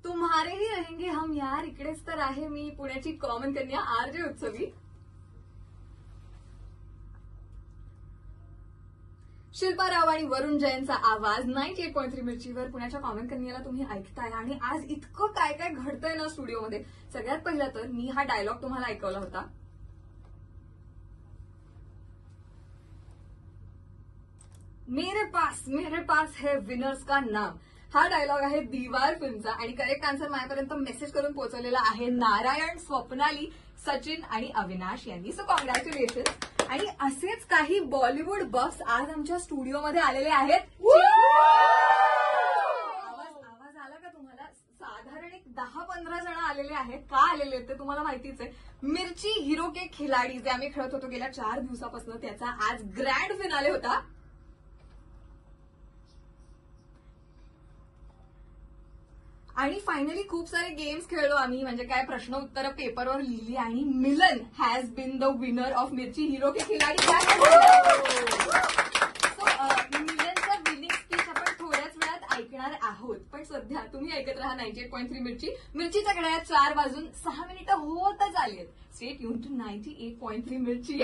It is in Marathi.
तुम्हारे ही रहेंगे हम यार. इकडेच तर आहे मी, पुण्याची कॉमन कन्या आरजे उत्सवी. शिल्पा राव आणि वरुण जैनचा आवाज 98.3 मिरचीवर पुण्याच्या कॉमन कन्याला तुम्ही ऐकताय. आणि आज इतकं काय काय घडतंय ना स्टुडिओमध्ये. सगळ्यात पहिला तर मी हा डायलॉग तुम्हाला ऐकवला होता. मेरे पास है विनर्स का नाम. हा डायलॉग आहे दीवार फिल्मचा. आणि करेक्ट आन्सर माझ्यापर्यंत मेसेज करून पोहोचवलेला आहे नारायण, स्वप्नाली, सचिन आणि अविनाश यांनी. So congratulation. आणि असेच काही बॉलिवूड बफ्स आज आमच्या स्टुडिओमध्ये आलेले आहेत. आवाज आला का तुम्हाला? साधारण एक 10-15 जण आलेले आहेत. का आलेले आहेत ते तुम्हाला माहितीच आहे. मिर्ची हिरो के खिलाडी जे आम्ही खेळत होतो गेल्या 4 दिवसापासून, त्याचा आज ग्रँड फिनाले होता. आणि फायनली खूप सारे गेम्स खेळलो आम्ही. म्हणजे काय, प्रश्न उत्तर पेपरवर लिहिली. आणि Milan has been the winner of Mirchi hero के खिलाडी. सो मिलनचं विनिंग स्पीच आपण थोड्याच वेळात ऐकणार आहोत. पण सध्या तुम्ही ऐकत राहा 98.3 मिर्ची. मिरचीच्या घड्याळात 4 वाजून 6 मिनिटं होतच आली आहेत. स्टे ट्यून टू 98.3 मिर्ची.